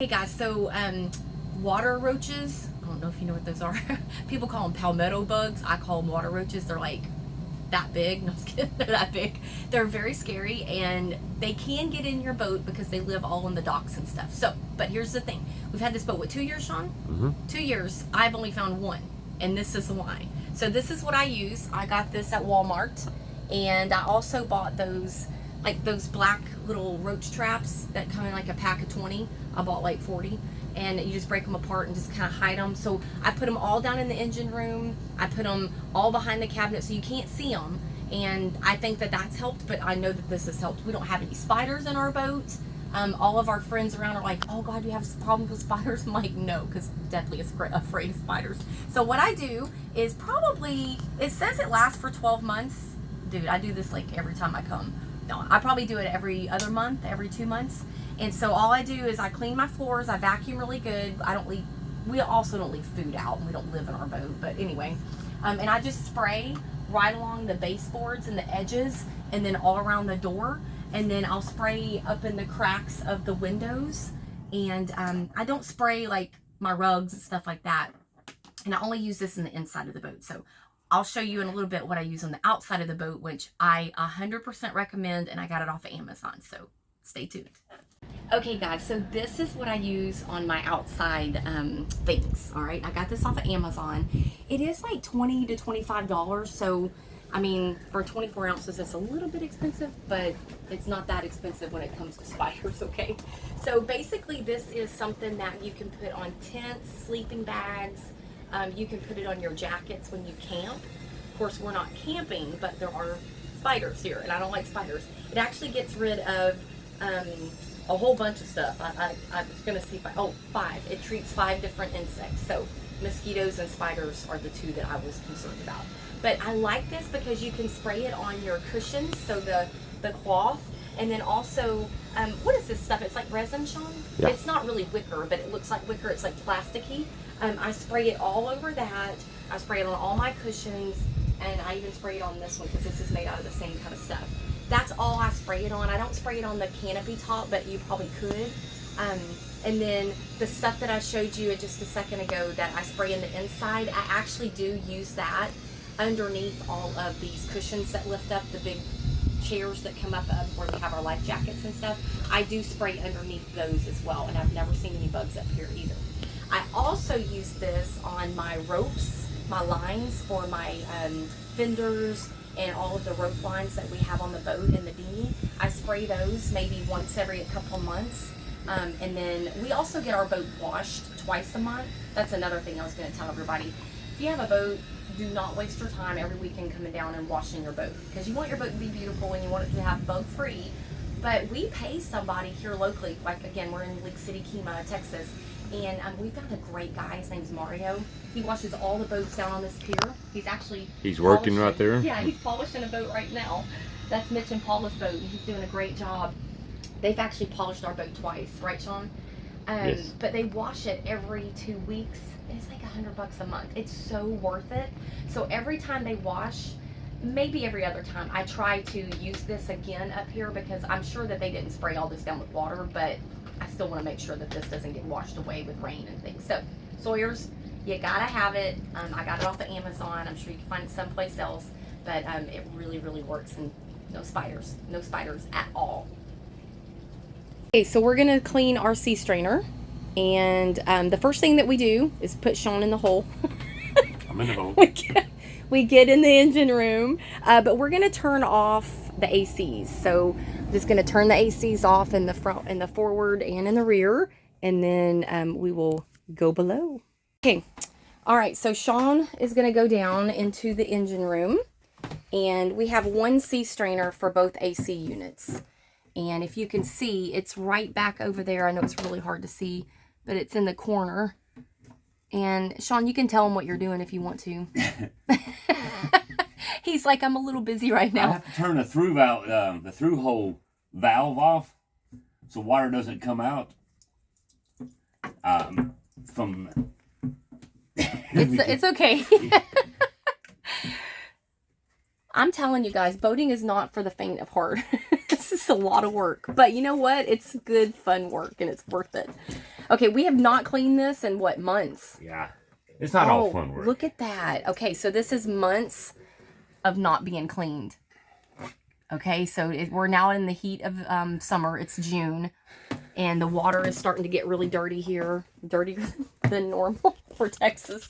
Hey guys, so water roaches, I don't know if you know what those are. People call them palmetto bugs. I call them water roaches. They're like that big. No, I'm just kidding. They're that big. They're very scary and they can get in your boat because they live all in the docks and stuff. So, but here's the thing. We've had this boat, what, 2 years, Sean? 2 years. I've only found one, and this is why. So this is what I use. I got this at Walmart, and I also bought those black little roach traps that come in like a pack of 20. I bought like 40, and you just break them apart and just kind of hide them. So I put them all down in the engine room. I put them all behind the cabinet so you can't see them, and I think that that's helped, but I know that this has helped. We don't have any spiders in our boat. All of our friends around are like, oh God, you have problems with spiders? I'm like, no, because deathly afraid of spiders. So what I do is it says it lasts for 12 months. Dude, I do this like every time I come. No, I probably do it every other month, every 2 months. And so all I do is I clean my floors, I vacuum really good. We also don't leave food out, and we don't live in our boat, but anyway. And I just spray right along the baseboards and the edges, and then all around the door. And then I'll spray up in the cracks of the windows. And I don't spray like my rugs and stuff like that. And I only use this in the inside of the boat. So I'll show you in a little bit what I use on the outside of the boat, which I 100% recommend, and I got it off of Amazon, so stay tuned. Okay guys, so this is what I use on my outside things, all right? I got this off of Amazon. It is like $20 to $25, so I mean, for 24 ounces, it's a little bit expensive, but it's not that expensive when it comes to spiders, okay? So basically, this is something that you can put on tents, sleeping bags. You can put it on your jackets when you camp. Of course, we're not camping, but there are spiders here, and I don't like spiders. It actually gets rid of a whole bunch of stuff. I was going to see if 5. It treats 5 different insects. So mosquitoes and spiders are the 2 that I was concerned about. But I like this because you can spray it on your cushions, so the cloth, and then also, what is this stuff? It's like resin, Sean? Yeah. It's not really wicker, but it looks like wicker. It's like plasticky. I spray it all over that. I spray it on all my cushions, and I even spray it on this one because this is made out of the same kind of stuff. That's all I spray it on. I don't spray it on the canopy top, but you probably could. And then the stuff that I showed you just a second ago that I spray in the inside, I actually do use that underneath all of these cushions that lift up, the big chairs that come up where we have our life jackets and stuff. I do spray underneath those as well, and I've never seen any bugs up here either. I also use this on my ropes, my lines for my fenders, and all of the rope lines that we have on the boat and the dinghy. I spray those maybe once every couple months. And then we also get our boat washed twice a month. That's another thing I was going to tell everybody. If you have a boat, do not waste your time every weekend coming down and washing your boat, because you want your boat to be beautiful and you want it to have bug free. But we pay somebody here locally, like again, we're in Lake City, Kemah, Texas, and we've got a great guy. His name's Mario. He washes all the boats down on this pier. He's working right there? Yeah, he's polishing a boat right now. That's Mitch and Paula's boat, and he's doing a great job. They've actually polished our boat twice, right, Sean? Yes. But they wash it every 2 weeks. It's like $100 a month. It's so worth it. So every time they wash, maybe every other time, I try to use this again up here, because I'm sure that they didn't spray all this down with water, but I still want to make sure that this doesn't get washed away with rain and things. So Sawyer's, you gotta have it. I got it off of Amazon. I'm sure you can find it someplace else, but it really, really works, and no spiders at all. Okay, so we're gonna clean our sea strainer, and the first thing that we do is put Sean in the hole. I'm in the hole. We get in the engine room, but we're gonna turn off the ACs. So I'm just gonna turn the ACs off in the front, in the forward, and in the rear, and then we will go below. Okay, all right. So Sean is gonna go down into the engine room, and we have one sea strainer for both AC units. And if you can see, it's right back over there. I know it's really hard to see, but it's in the corner. And Sean, you can tell him what you're doing if you want to. He's like, I'm a little busy right now. I have to turn the through valve, the through hole valve off, so water doesn't come out from. It's okay. I'm telling you guys, boating is not for the faint of heart. This is a lot of work, but you know what? It's good, fun work, and it's worth it. Okay, we have not cleaned this in what, months? Yeah. It's not all fun work. Look at that. Okay, so this is months of not being cleaned. Okay, so we're now in the heat of summer. It's June, and the water is starting to get really dirty here, dirtier than normal for Texas.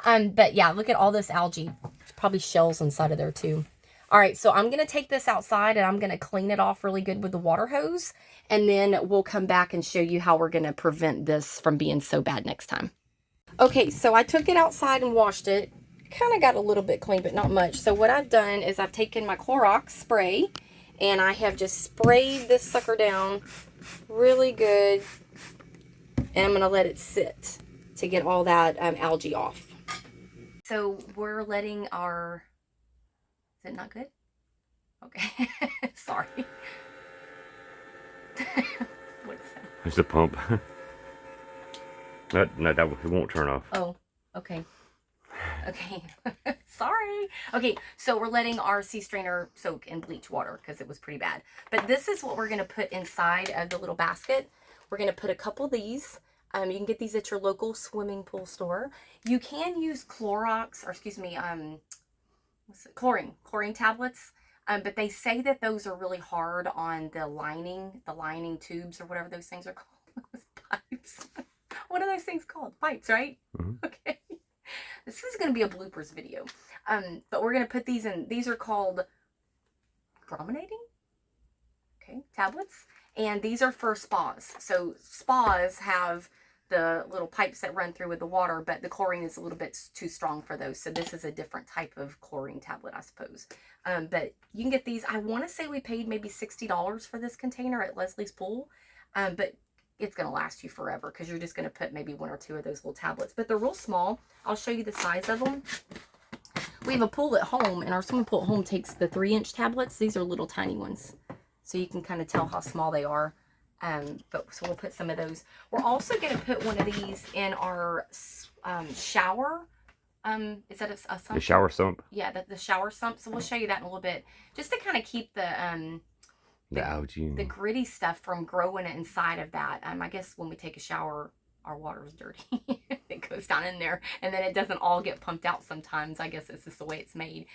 But yeah, look at all this algae. There's probably shells inside of there too. All right, so I'm gonna take this outside and I'm gonna clean it off really good with the water hose, and then we'll come back and show you how we're gonna prevent this from being so bad next time. Okay, so I took it outside and washed it. Kind of got a little bit clean, but not much. So what I've done is I've taken my Clorox spray and I have just sprayed this sucker down really good. And I'm going to let it sit to get all that algae off. So we're letting our... Is it not good? Okay. Sorry. What's that? It's the pump. No, it won't turn off. Oh, okay. Okay. Sorry. Okay, so we're letting our sea strainer soak in bleach water because it was pretty bad. But this is what we're going to put inside of the little basket. We're going to put a couple of these. You can get these at your local swimming pool store. You can use Clorox, or excuse me, chlorine tablets. But they say that those are really hard on the lining tubes or whatever those things are called. Those pipes. What are those things called? Pipes, right? Mm-hmm. Okay. This is going to be a bloopers video. But we're going to put these in. These are called brominating, tablets. And these are for spas. So spas have the little pipes that run through with the water, but the chlorine is a little bit too strong for those. So this is a different type of chlorine tablet, I suppose. But you can get these. I want to say we paid maybe $60 for this container at Leslie's Pool. But it's going to last you forever because you're just going to put maybe 1 or 2 of those little tablets. But they're real small. I'll show you the size of them. We have a pool at home, and our swimming pool at home takes the 3-inch tablets. These are little tiny ones. So you can kind of tell how small they are. So we'll put some of those. We're also going to put one of these in our shower. Is that a sump? The shower sump? Yeah, the shower sump. So we'll show you that in a little bit. Just to kind of keep the algae, the gritty stuff from growing inside of that. I guess when we take a shower, our water is dirty. It goes down in there, and then it doesn't all get pumped out sometimes. I guess it's just the way it's made.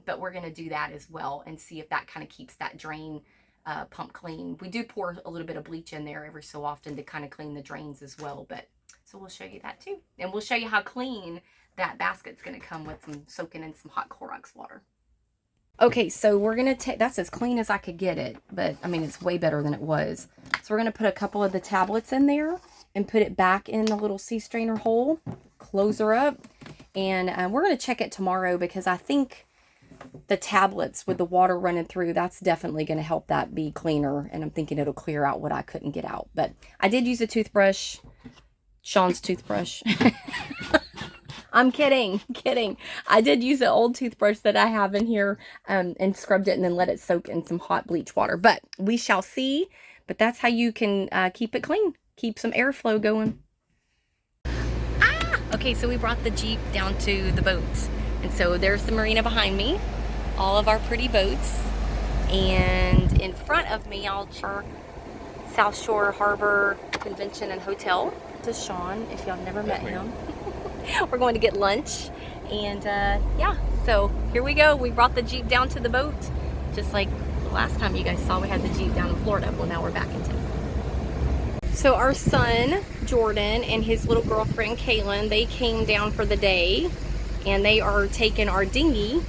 But we're going to do that as well and see if that kind of keeps that drain pump clean. We do pour a little bit of bleach in there every so often to kind of clean the drains as well. But so we'll show you that too. And we'll show you how clean that basket's going to come with some soaking in some hot Clorox water. Okay, so we're going to take, that's as clean as I could get it, but I mean, it's way better than it was. So we're going to put a couple of the tablets in there and put it back in the little sea strainer hole, close her up, and we're going to check it tomorrow because I think the tablets with the water running through, that's definitely going to help that be cleaner, and I'm thinking it'll clear out what I couldn't get out. But I did use a toothbrush, Sean's toothbrush. I'm kidding. I did use an old toothbrush that I have in here and scrubbed it and then let it soak in some hot bleach water. But we shall see. But that's how you can keep it clean. Keep some airflow going. Okay, so we brought the Jeep down to the boats. And so there's the marina behind me. All of our pretty boats. And in front of me, I'll show South Shore Harbor Convention and Hotel. This is Sean, if y'all never met him. We're going to get lunch, and yeah, so here we go. We brought the Jeep down to the boat, just like the last time you guys saw we had the Jeep down in Florida. Well, now we're back in Texas. So our son, Jordan, and his little girlfriend, Kaylin, they came down for the day, and they are taking our dinghy.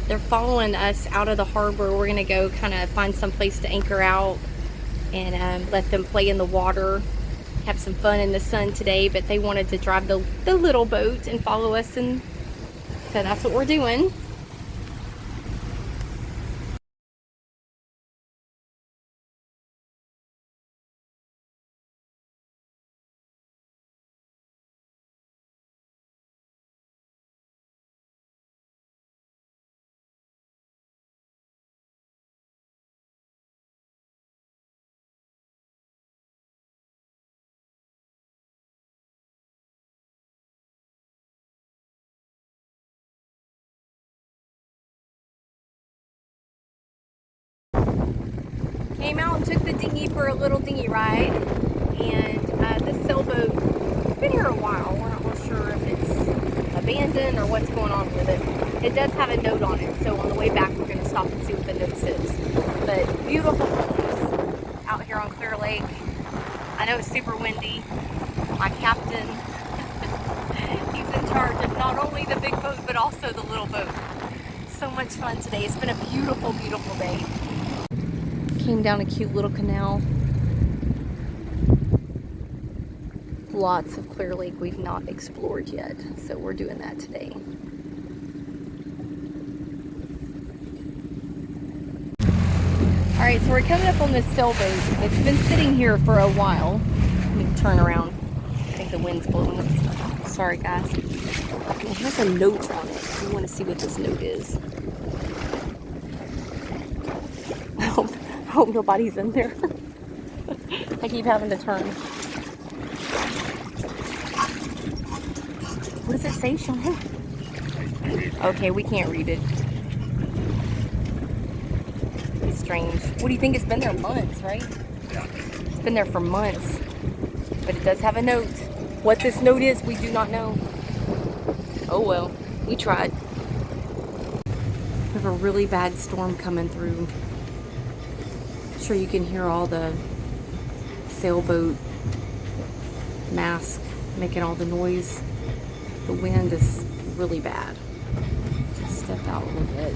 They're following us out of the harbor. We're going to go kind of find some place to anchor out and let them play in the water. Have some fun in the sun today, but they wanted to drive the little boat and follow us, and so that's what we're doing. Came out and took the dinghy for a little dinghy ride, and this sailboat. It's been here a while. We're not real sure if it's abandoned or what's going on with it. It does have a note on it, so on the way back we're going to stop and see what the note says. But beautiful homes out here on Clear Lake. I know it's super windy. My captain, he's in charge of not only the big boat but also the little boat. So much fun today. It's been a beautiful, beautiful day. Came down a cute little canal. Lots of Clear Lake we've not explored yet, so we're doing that today. Alright, so we're coming up on this sailboat. It's been sitting here for a while. Let me turn around. I think the wind's blowing it. Sorry guys. It has a note on it. We want to see what this note is. I hope nobody's in there. I keep having to turn. What does it say, Sean? Okay, we can't read it. It's strange. What do you think? It's been there months, right? Yeah. It's been there for months. But it does have a note. What this note is, we do not know. Oh well, we tried. We have a really bad storm coming through. I'm sure you can hear all the sailboat mast making all the noise. The wind is really bad. Step out a little bit.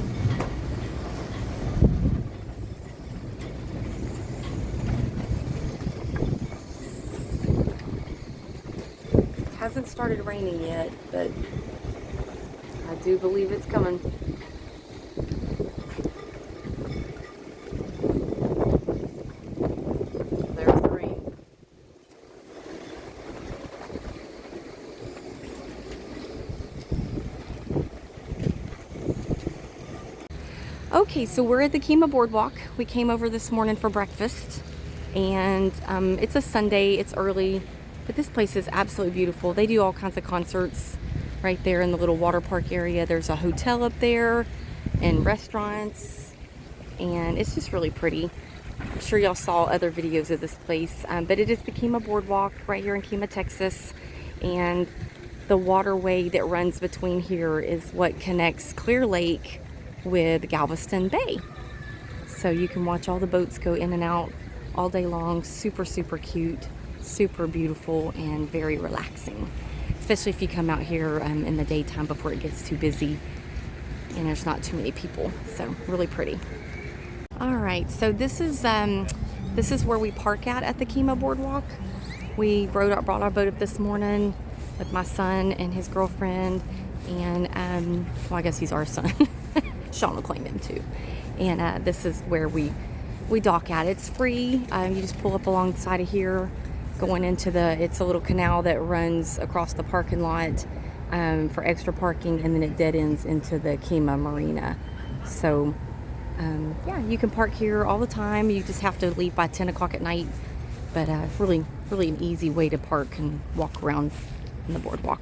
Hasn't started raining yet, but I do believe it's coming. There's the rain. Okay, so we're at the Kemah Boardwalk. We came over this morning for breakfast, and it's a Sunday, it's early, but this place is absolutely beautiful. They do all kinds of concerts right there in the little water park area. There's a hotel up there and restaurants, and it's just really pretty. I'm sure y'all saw other videos of this place, but it is the Kemah Boardwalk right here in Kemah, Texas, and the waterway that runs between here is what connects Clear Lake with Galveston Bay. So you can watch all the boats go in and out all day long. Super, super cute, super beautiful, and very relaxing. Especially if you come out here in the daytime before it gets too busy and there's not too many people. So really pretty. All right, so this is where we park at the Kemah Boardwalk. We brought our boat up this morning with my son and his girlfriend, and well, I guess he's our son. Sean will claim him too. And this is where we dock at. It's free. You just pull up alongside of here, going into it's a little canal that runs across the parking lot for extra parking, and then it dead ends into the Kemah Marina. So yeah, you can park here all the time. You just have to leave by 10 o'clock at night, but really, really an easy way to park and walk around in the boardwalk.